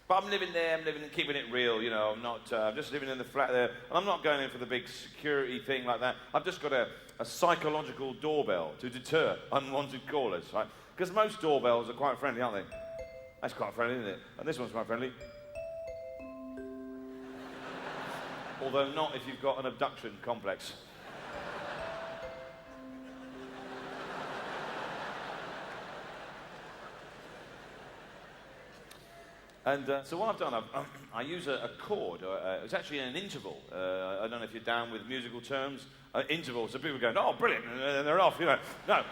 But I'm living there, I'm living and keeping it real, you know. I'm not, I'm just living in the flat there. And I'm not going in for the big security thing like that. I've just got a psychological doorbell to deter unwanted callers, right? Because most doorbells are quite friendly, aren't they? That's quite friendly, isn't it? And this one's quite friendly. Although not if you've got an abduction complex. And so what I've done, I use a chord. It's actually an interval. I don't know if you're down with musical terms. Interval, so people go, oh, brilliant, and they're off, you know. No.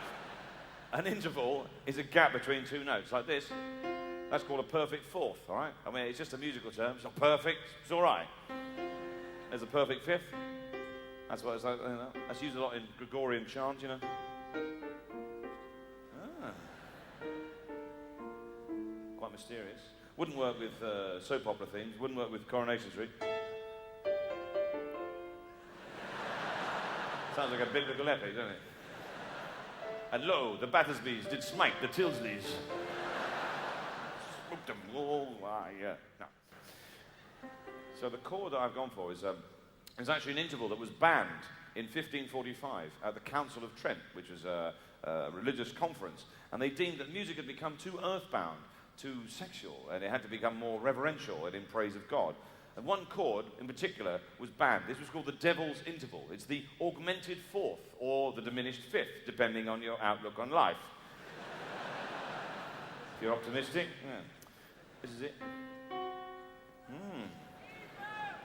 An interval is a gap between two notes, like this. That's called a perfect fourth, all right? I mean, it's just a musical term. It's not perfect. It's all right. There's a perfect fifth. That's what it's like. You know. That's used a lot in Gregorian chant, you know. Quite mysterious. Wouldn't work with soap opera themes. Wouldn't work with Coronation Street. Sounds like a biblical epic, doesn't it? And lo, the Battersbys did smite the Tilsleys. Spooked them. Oh, yeah. No. So the chord that I've gone for is actually an interval that was banned in 1545 at the Council of Trent, which was a religious conference. And they deemed that music had become too earthbound, too sexual, and it had to become more reverential and in praise of God. And one chord in particular was banned. This was called the Devil's Interval. It's the augmented fourth or the diminished fifth, depending on your outlook on life. If you're optimistic, yeah. This is it.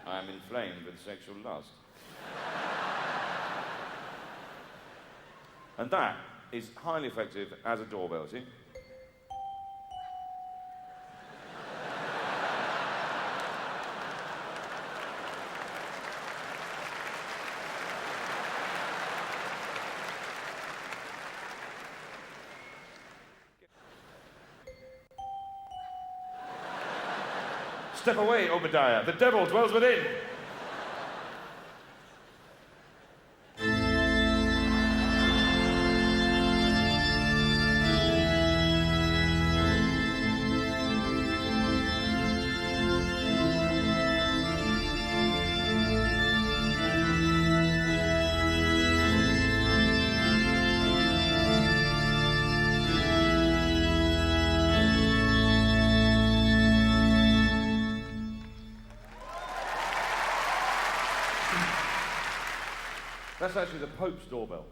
I am inflamed with sexual lust. And that is highly effective as a doorbell, see? Step away, Obadiah. The devil dwells within. That's actually the Pope's doorbell.